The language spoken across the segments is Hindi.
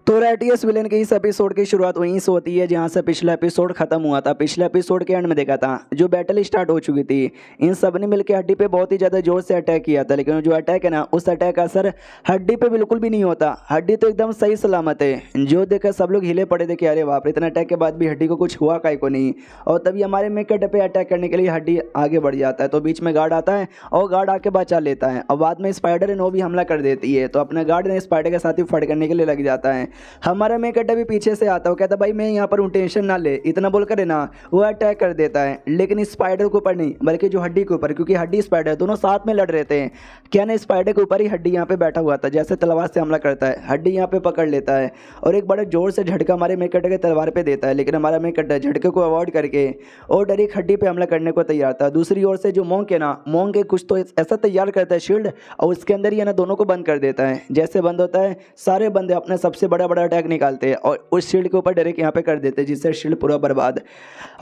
तो रेटियस विलेन के इस एपिसोड की शुरुआत वहीं से होती है जहां से पिछला एपिसोड खत्म हुआ था। पिछले एपिसोड के एंड में देखा था जो बैटल स्टार्ट हो चुकी थी, इन सब ने मिलकर हड्डी पे बहुत ही ज़्यादा जोर से अटैक किया था। लेकिन जो अटैक है ना, उस अटैक का असर हड्डी पे बिल्कुल भी नहीं होता। हड्डी तो एकदम सही सलामत है। जो देखकर सब लोग हिले पड़े थे कि अरे बाप रे, इतना अटैक के बाद भी हड्डी को कुछ हुआ काहे को नहीं। और तभी हमारे मेकट पे अटैक करने के लिए हड्डी आगे बढ़ जाता है, तो बीच में गार्ड आता है और गार्ड आके बचा लेता है। और बाद में स्पाइडर नो भी हमला कर देती है, तो अपने गार्ड ने स्पाइडर के साथ ही फाइट करने के लिए लग जाता है। हमारा मेकट भी पीछे से आता है, कहता भाई मैं यहाँ पर हूँ, टेंशन ना ले, इतना बोलकर है ना वो अटैक कर देता है। लेकिन स्पाइडर के ऊपर नहीं, बल्कि जो हड्डी के ऊपर, क्योंकि हड्डी स्पाइडर दोनों साथ में लड़ रहे थे। क्या ना, स्पाइडर के ऊपर ही हड्डी यहाँ पे बैठा हुआ था। जैसे तलवार से हमला करता है, हड्डी यहाँ पे पकड़ लेता है और एक बड़े जोर से झटका हमारे मेकट के तलवार पे देता है। लेकिन हमारा मेकट झटके को अवॉइड करके और डायरेक्ट हड्डी पे हमला करने को तैयार था। दूसरी ओर से जो मोंक है ना, मोंक के कुछ तो ऐसा तैयार करता है शील्ड, और उसके अंदर ही है ना दोनों को बंद कर देता है। जैसे बंद होता है, सारे बंदे अपने सबसे बड़ा बड़ा अटैक निकालते हैं और उस शील्ड के ऊपर डायरेक्ट यहाँ पे कर देते हैं, जिससे शील्ड पूरा बर्बाद।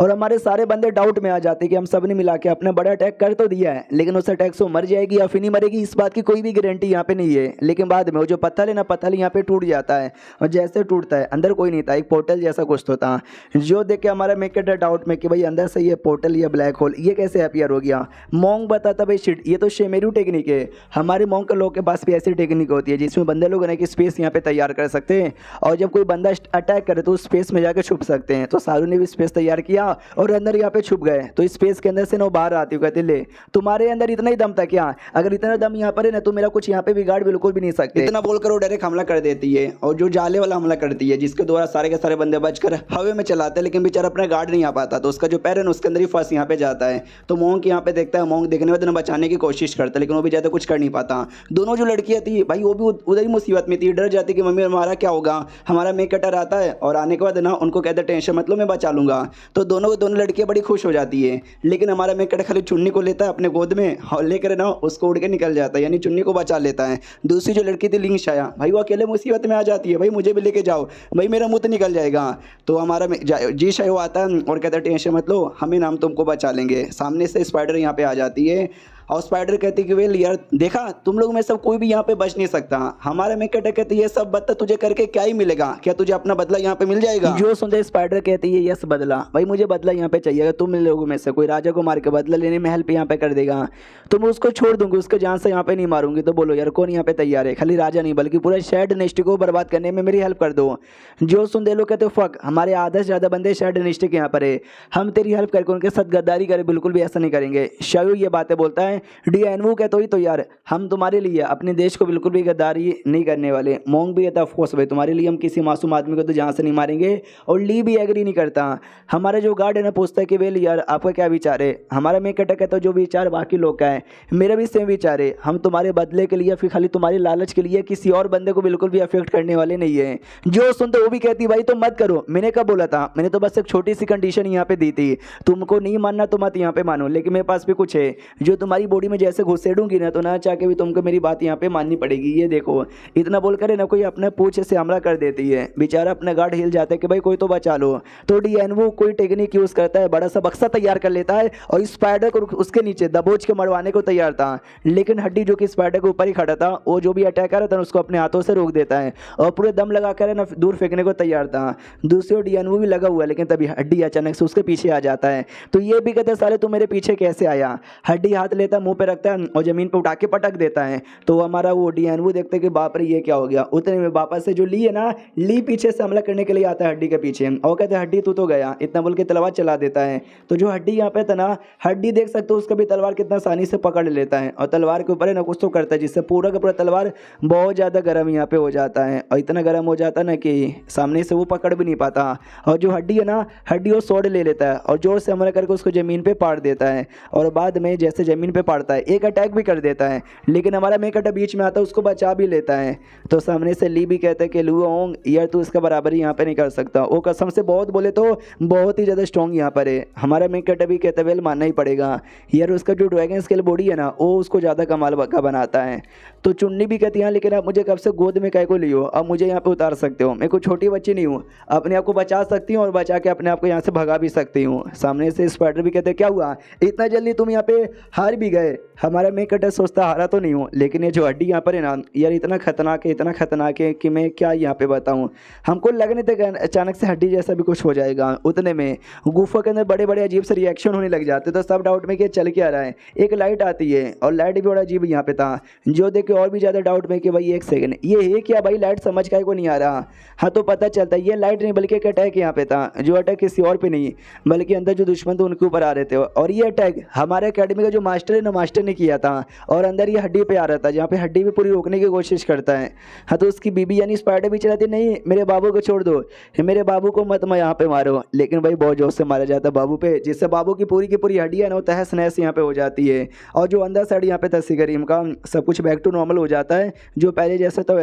और हमारे सारे बंदे डाउट में आ जाते हैं कि हम सब ने मिला के अपना बड़ा अटैक कर तो दिया है, लेकिन उस अटैक से वो मर जाएगी या फिर नहीं मरेगी, इस बात की कोई भी गारंटी यहाँ पे नहीं है। लेकिन बाद में वो जो पत्थर है ना, पत्थर यहाँ पे टूट जाता है, और जैसे टूटता है अंदर कोई नहीं था, एक पोर्टल जैसा कुछ तो था। जो देख के हमारा मेकट डाउट में कि भाई अंदर से ये पोर्टल या ब्लैक होल ये कैसे अपीयर हो गया। मोंग बताता भाई शिट, ये तो शेमेरू टेक्निक है। हमारे मोंग के लोग के पास भी ऐसी टेक्निक होती है जिसमें बंदे लोग ना कि स्पेस यहाँ पे तैयार कर सकते हैं, और जब कोई बंदा अटैक करे तो उस स्पेस में जाकर छुप सकते हैं। तो सारू ने भी स्पेस तैयार किया और अंदर यहाँ पे छुप गए। तो स्पेस के अंदर से ना बाहर आती हूँ, कहते ले तुम्हारे अंदर इतना ही दम था क्या? अगर इतना दम यहाँ पर है ना तो मेरा कुछ यहाँ पे बिगाड़ बिल्कुल भी नहीं सकते। इतना बोलकर वो डायरेक्ट हमला कर देती है, और जो जाले वाला हमला करती है जिसके द्वारा सारे के सारे बंदे बचकर हवे में चलाते हैं। लेकिन बेचारा अपना गार्ड नहीं आ पाता, तो उसका जो पैर है ना उसके अंदर ही फंस यहाँ पे जाता है। तो मोंक यहाँ पे देखता है, मोंक देखने में बचाने की कोशिश करता है, लेकिन वो भी ज़्यादा कुछ कर नहीं पाता। दोनों जो लड़कियाँ थी भाई वो भी उधर ही मुसीबत में थी, डर जाती कि मम्मी हमारा क्या होगा। हमारा मेक कटर आता है और आने के बाद ना उनको कहते टेंशन मतलब मैं बचा लूंगा। तो दोनों लड़कियां बड़ी खुश हो जाती है। लेकिन हमारा मेकट खाली चुन्नी को लेता है अपने गोद में और लेकर ना उसको उड़ के निकल जाता है, यानी चुन्नी को बचा लेता है। दूसरी जो लड़की थी लिंग शाया, भाई वो अकेले मुसीबत में आ जाती है, भाई मुझे भी लेके जाओ, भाई मेरा मुंह तो निकल जाएगा। तो हमारा जी शायो आता है और कहता है टेंशन मत लो, हमें नाम तुमको बचा लेंगे। सामने से स्पाइडर यहाँ पे आ जाती है और स्पाइडर कहती है कि वेल यार देखा तुम लोग में सब कोई भी यहाँ पे बच नहीं सकता। हमारे मेकट कहती है ये सब बदला तुझे करके क्या ही मिलेगा, क्या तुझे अपना बदला यहाँ पे मिल जाएगा? जो सुनते स्पाइडर कहती है यस बदला, भाई मुझे बदला यहाँ पे चाहिए। तुम लोगों में से कोई राजा को मार के बदला लेने में हेल्प यहाँ पे कर देगा तो मैं उसको छोड़ दूंगी, उसको जान से यहाँ पे नहीं मारूंगी। तो बोलो यार कौन यहाँ पे तैयार है? खाली राजा नहीं बल्कि पूरा शेड नेस्ट को बर्बाद करने में मेरी हेल्प कर दो। जो सुन दे लोग कहते फक, हमारे आधे से ज़्यादा बंदे शेड नेस्ट के यहाँ पर है, हम तेरी हेल्प करके उनके साथ गद्दारी करें, बिल्कुल भी ऐसा नहीं करेंगे। शायू ये बातें बोलता है, डी कहते ही तो यार हम तुम्हारे लिए अपने देश को बिल्कुल भी गद्दारी नहीं करने वाले। मोंग भी कहता ऑफकोर्स भाई तुम्हारे लिए हम किसी मासूम आदमी को तो जान से नहीं मारेंगे। और ली भी एग्री नहीं करता। हमारा जो गार्ड है ना पूछता है कि वेल यार आपका क्या विचार है? हमारा मैं कहता जो विचार बाकी लोग का है मेरा भी सेम विचार है। हम तुम्हारे बदले के लिए फिर खाली तुम्हारी लालच के लिए किसी और बंदे को बिल्कुल भी अफेक्ट करने वाले नहीं है। जो सुनते वो भी कहती भाई तो मत करो। मैंने कब बोला था? मैंने तो बस एक छोटी सी कंडीशन यहाँ पे दी थी, तुमको नहीं मानना तो मत यहाँ पे मानो, लेकिन मेरे पास भी कुछ है जो तुम्हारी बॉडी में जैसे घुसेड़ूंगी ना तो ना चाह के भी तुमको मेरी बात यहाँ पे माननी पड़ेगी। ये देखो, इतना बोलकर है ना कोई अपने पूछ से हमला कर देती है। बेचारा अपने गार्ड हिल जाता है कि भाई कोई तो बचा लो। तो डीएनवो कोई टेक्निक यूज करता है, बड़ा सा बक्सा तैयार कर लेता है और स्पाइडर को उसके नीचे दबोच के मरवाने को तैयार था। लेकिन हड्डी जो कि स्पाइडर के ऊपर ही खड़ा था, वो जो भी अटैक कर रहा था उसको अपने हाथों से रोक देता है और पूरे दम लगा कर ना दूर फेंकने को तैयार था। दूसरी ओर डीएनवो भी लगा हुआ है, लेकिन तभी हड्डी अचानक से उसके पीछे आ जाता है। तो ये भी कहते साले तू मेरे पीछे कैसे आया? हड्डी हाथ लेता मुंह पे रखता है और जमीन पे उठा के पटक देता है। तो हमारा वो डीएनवो देखते कि बाप रे ये क्या हो गया। उतने में वापस से जो ली है ना, ली पीछे से हमला करने के लिए आता है हड्डी के पीछे और कहते हैं हड्डी तू तो गया, इतना बोल के तलवार चला देता है। तो जो हड्डी यहाँ पे था ना, हड्डी देख सकते हो उसका भी तलवार कितना आसानी से पकड़ लेता है और तलवार के ऊपर है ना कुछ तो करता है जिससे पूरा का पूरा तलवार बहुत ज़्यादा गर्म यहाँ पे हो जाता है और इतना गर्म हो जाता है ना कि सामने से वो पकड़ भी नहीं पाता। और जो हड्डी है ना, हड्डी वो सोड ले लेता है और जोर से हमला करके उसको ज़मीन पे पाड़ देता है। और बाद में जैसे ज़मीन पे पाड़ता है एक अटैक भी कर देता है, लेकिन हमारा मेकट बीच में आता है उसको बचा भी लेता है। तो सामने से ली भी कहते हैं कि लुओंग यार तू इसका बराबरी यहाँ पे नहीं कर सकता। वो कसम से बहुत बोले तो बहुत ही ज़्यादा स्ट्रॉन्ग यहाँ पर है। हमारा मेकट भी कहते वेल मानना ही पड़ेगा यार, उसका जो ड्रैगन स्केल बॉडी है ना वो उसको ज़्यादा कमाल का बनाता है। तो चुन्नी भी कहती है लेकिन आप मुझे कब से गोद में कह को लियो, अब मुझे यहाँ पे उतार सकते हो, मैं कोई छोटी बच्ची नहीं हूँ, अपने आप को बचा सकती हूँ और बचा के अपने आप को यहाँ से भगा भी सकती हूँ। सामने से स्पाइडर भी कहते क्या हुआ, इतना जल्दी तुम यहाँ पे हार भी गए? हमारा मेन कैरेक्टर सोचता हारा तो नहीं हूँ, लेकिन ये जो हड्डी यहाँ पर है ना यार इतना खतरनाक है कि मैं क्या यहाँ पे बताऊँ। हमको लगने तक अचानक से हड्डी जैसा भी कुछ हो जाएगा। उतने में गुफा के अंदर बड़े बड़े अजीब से रिएक्शन होने लग जाते, तो सब डाउट में कि चल क्या रहा है। एक लाइट आती है और लाइट भी बड़ा अजीब यहाँ पे था, जो देख के और भी ज़्यादा डाउट में कि भाई एक सेकंड ये है क्या भाई, लाइट समझ का को नहीं आ रहा। हाँ तो पता चलता है ये लाइट नहीं बल्कि एक अटैक यहाँ पे था, जो अटैक किसी और पे नहीं बल्कि अंदर जो दुश्मन थे उनके ऊपर आ रहे थे। और ये अटैक हमारे अकेडमी का जो मास्टर है ना, मास्टर ने किया था और अंदर ये हड्डी पे आ रहा था, जहाँ पे हड्डी भी पूरी रोकने की कोशिश करता है। हाँ तो उसकी बीबी यानी स्पाइडर भी चलाती, नहीं मेरे बाबू को छोड़ दो, मेरे बाबू को मत मैं यहाँ पे मारो। लेकिन भाई बहुत जोर से मारा जाता है बाबू पे, जिससे बाबू की पूरी हड्डी है ना वो तहस नहस यहाँ पे हो जाती है। और जो अंदर साइड यहाँ पे तस्सी करीम का सब कुछ बैक टू नॉर्मल हो जाता है, जो पहले जैसे था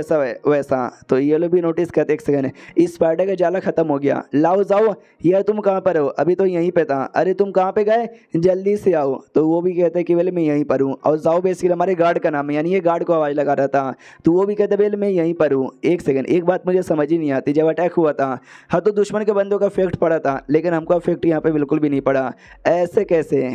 वैसा। तो ये लोग भी नोटिस करते, एक सेकंड इस स्पाइडर का जाला खत्म हो गया, लाओ जाओ यार तुम कहाँ पर हो, अभी तो यहीं पे था, अरे तुम कहाँ पे गए जल्दी से आओ। तो वो भी कहते हैं कि वेल मैं यहीं पर हूँ। और जाओ बेसिकली हमारे गार्ड का नाम है, यानी ये गार्ड को आवाज़ लगा रहा था, तो वो भी कहते वेल मैं यहीं पर हूँ। एक सेकंड एक बात मुझे समझ ही नहीं आती, जब अटैक हुआ था हाँ तो दुश्मन के बंदों का इफेक्ट पड़ा था, लेकिन हमको इफेक्ट यहाँ पे बिल्कुल भी नहीं पड़ा, ऐसे कैसे।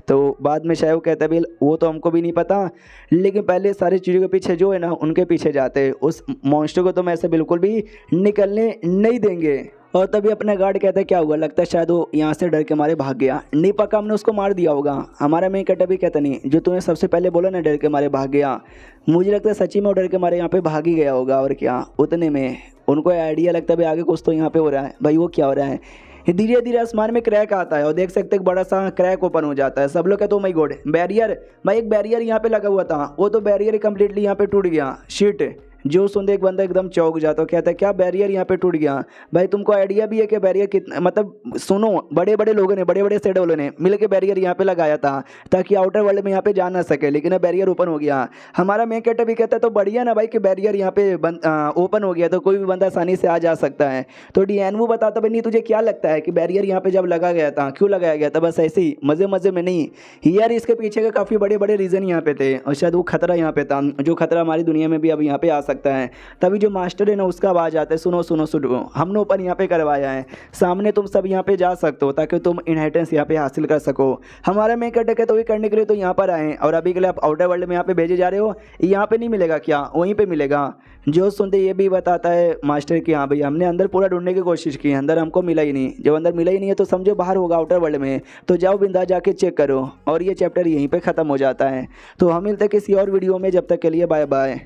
तो बाद में शायद वो कहता है वो तो हमको भी नहीं पता, लेकिन पहले सारी चीज़ों के पीछे जो है ना उनके पीछे जाते, उस मॉन्स्टर को तो मैं ऐसे बिल्कुल भी निकलने नहीं देंगे। और तभी अपना गार्ड कहता है क्या हुआ, लगता है शायद वो यहाँ से डर के मारे भाग गया, नहीं पक्का हमने उसको मार दिया होगा। हमारा मेन कैरेक्टर भी कहता नहीं, जो तूने सबसे पहले बोला ना डर के मारे भाग गया, मुझे लगता है सच्ची में वो डर के मारे यहाँ पे भाग ही गया होगा। और क्या उतने में उनको आइडिया लगता है भाई आगे कुछ तो यहाँ पे हो रहा है। भाई वो क्या हो रहा है, धीरे धीरे आसमान में क्रैक आता है और देख सकते हैं बड़ा सा क्रैक ओपन हो जाता है। सब लोग कहते हो माय गॉड बैरियर, भाई एक बैरियर यहाँ पे लगा हुआ था, वो तो बैरियर कंप्लीटली यहाँ पे टूट गया। शिट, जो सुनते एक बंदा एकदम चौंक जाता है, कहता है क्या बैरियर यहाँ पे टूट गया। भाई तुमको आइडिया भी है कि बैरियर कितना, मतलब सुनो बड़े बड़े लोगों ने बड़े बड़े सेट वालों ने मिल के बैरियर यहाँ पे लगाया था ताकि आउटर वर्ल्ड में यहाँ पे जा ना सके, लेकिन अब बैरियर ओपन हो गया। हमारा मेन कैरेक्टर भी कहता है तो बढ़िया ना भाई कि बैरियर यहाँ पे ओपन हो गया तो कोई भी बंदा आसानी से आ जा सकता है। तो डीएनवू बताता भाई नहीं तुझे क्या लगता है कि बैरियर यहाँ पे जब लगा गया था क्यों लगाया गया था, बस ऐसे ही मज़े मज़े में नहीं यार, इसके पीछे के काफ़ी बड़े बड़े रीज़न यहाँ पे थे और शायद वो खतरा यहाँ पे था, जो खतरा हमारी दुनिया में भी अब यहाँ पे आ सकता है। तभी जो मास्टर है ना उसका आवाज़ आता है, सुनो सुनो सुनो हमने ओपन यहाँ पे करवाया है, सामने तुम सब यहाँ पे जा सकते हो ताकि तुम इनहेरिटेंस यहाँ पे हासिल कर सको। हमारा मेन कैरेक्टर है तो ये करने के लिए तो यहाँ पर आए और अभी के लिए आप आउटर वर्ल्ड में यहाँ पे भेजे जा रहे हो, यहाँ पे नहीं मिलेगा क्या, वहीं पे मिलेगा। जो सुनते ये भी बताता है मास्टर कि हाँ भाई हमने अंदर पूरा ढूंढने की कोशिश की, अंदर हमको मिला ही नहीं, जब अंदर मिला ही नहीं है तो समझो बाहर होगा आउटर वर्ल्ड में, तो जाओ बिंदा जाके चेक करो। और ये चैप्टर यहीं पे ख़त्म हो जाता है। तो हम मिलते हैं किसी और वीडियो में, जब तक के लिए बाय बाय।